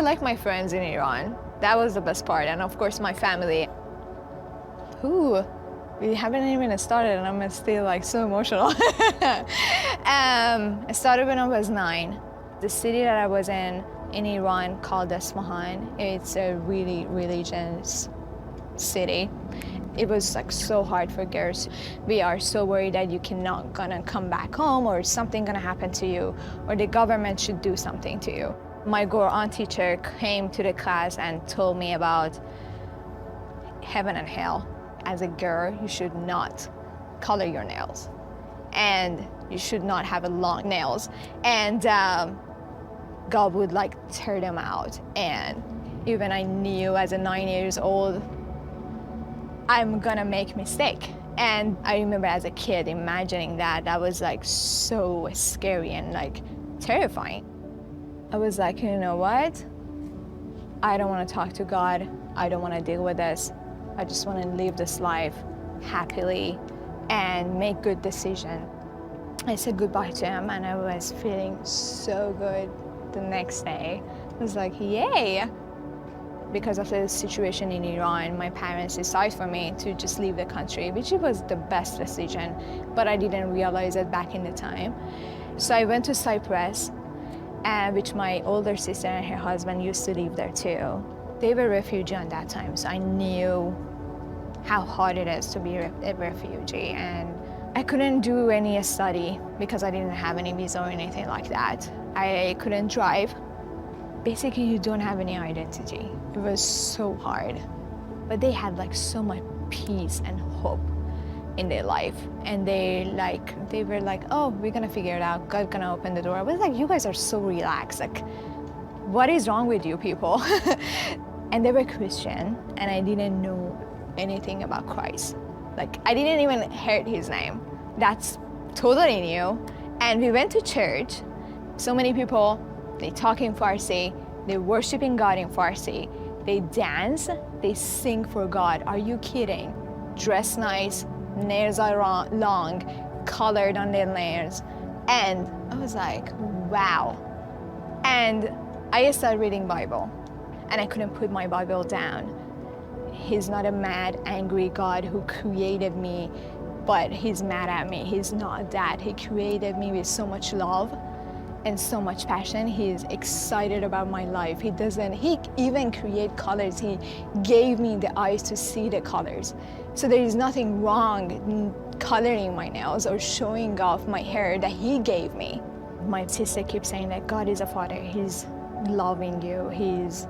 like my friends in Iran. That was the best part, and of course my family. We haven't even started and I'm still like so emotional. I started when I was 9. The city that I was in Iran called Isfahan. It's a really religious city. It was like so hard for girls. We are so worried that you cannot gonna come back home or something gonna happen to you or the government should do something to you. My Quran teacher came to the class and told me about heaven and hell. As a girl, you should not color your nails and you should not have long nails. And God would like tear them out. And even I knew as a 9 years old, I'm gonna make mistake. And I remember as a kid imagining that was like so scary and like terrifying. I was like, you know what? I don't wanna talk to God. I don't wanna deal with this. I just wanna live this life happily and make good decisions. I said goodbye to him and I was feeling so good the next day. I was like, yay! Because of the situation in Iran, my parents decided for me to just leave the country, which was the best decision, but I didn't realize it back in the time. So I went to Cyprus, which my older sister and her husband used to live there too. They were refugees at that time, so I knew how hard it is to be a refugee. And I couldn't do any study because I didn't have any visa or anything like that. I couldn't drive. Basically, you don't have any identity. It was so hard. But they had like so much peace and hope in their life. And they were like, oh, we're gonna figure it out. God's gonna open the door. I was like, you guys are so relaxed. Like, what is wrong with you people? And they were Christian, and I didn't know anything about Christ. Like, I didn't even hear his name. That's totally new. And we went to church. So many people, they talk in Farsi, they worshiping God in Farsi, they dance, they sing for God. Are you kidding? Dress nice, nails are long, colored on their nails. And I was like, wow. And I started reading Bible, and I couldn't put my Bible down. He's not a mad, angry God who created me, but he's mad at me. He's not that. He created me with so much love and so much passion. He's excited about my life. He even create colors. He gave me the eyes to see the colors. So there is nothing wrong in coloring my nails or showing off my hair that he gave me. My sister keeps saying that God is a father. He's loving you. He's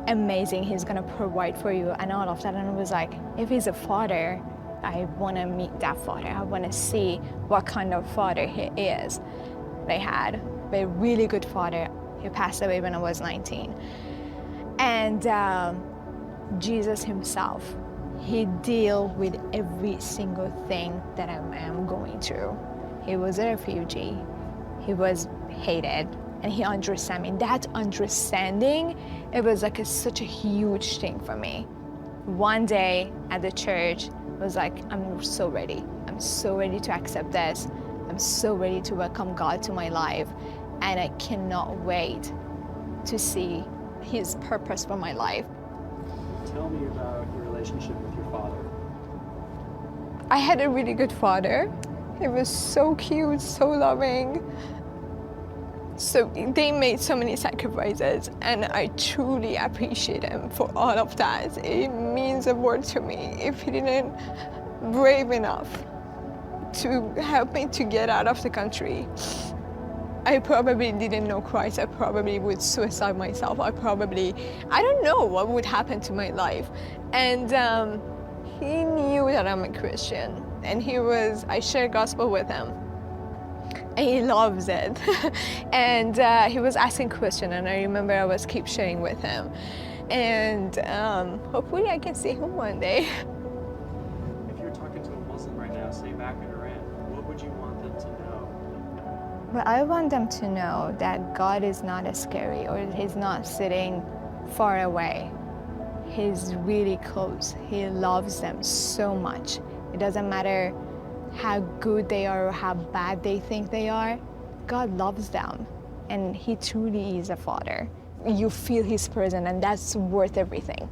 amazing. He's gonna provide for you and all of that. And I was like, if he's a father, I wanna meet that father. I wanna see what kind of father he is. They had a really good father. He passed away when I was 19. And Jesus himself, he dealt with every single thing that I am going through. He was a refugee. He was hated, and he understood me. That understanding, it was like such a huge thing for me. One day at the church, I was like, I'm so ready. I'm so ready to accept this. I'm so ready to welcome God to my life, and I cannot wait to see his purpose for my life. Tell me about your relationship with your father. I had a really good father. He was so cute, so loving. So they made so many sacrifices, and I truly appreciate him for all of that. It means a world to me. If he didn't brave enough to help me to get out of the country, I probably didn't know Christ. I probably would suicide myself. I don't know what would happen to my life. And he knew that I'm a Christian, and I shared gospel with him. And he loves it. And he was asking questions, and I remember I was keep sharing with him. And hopefully I can see him one day. If you're talking to a Muslim right now, say back in Iran, what would you want them to know? Well, I want them to know that God is not as scary, or he's not sitting far away. He's really close. He loves them so much. It doesn't matter how good they are or how bad they think they are. God loves them, and he truly is a father. you feel his presence, and that's worth everything.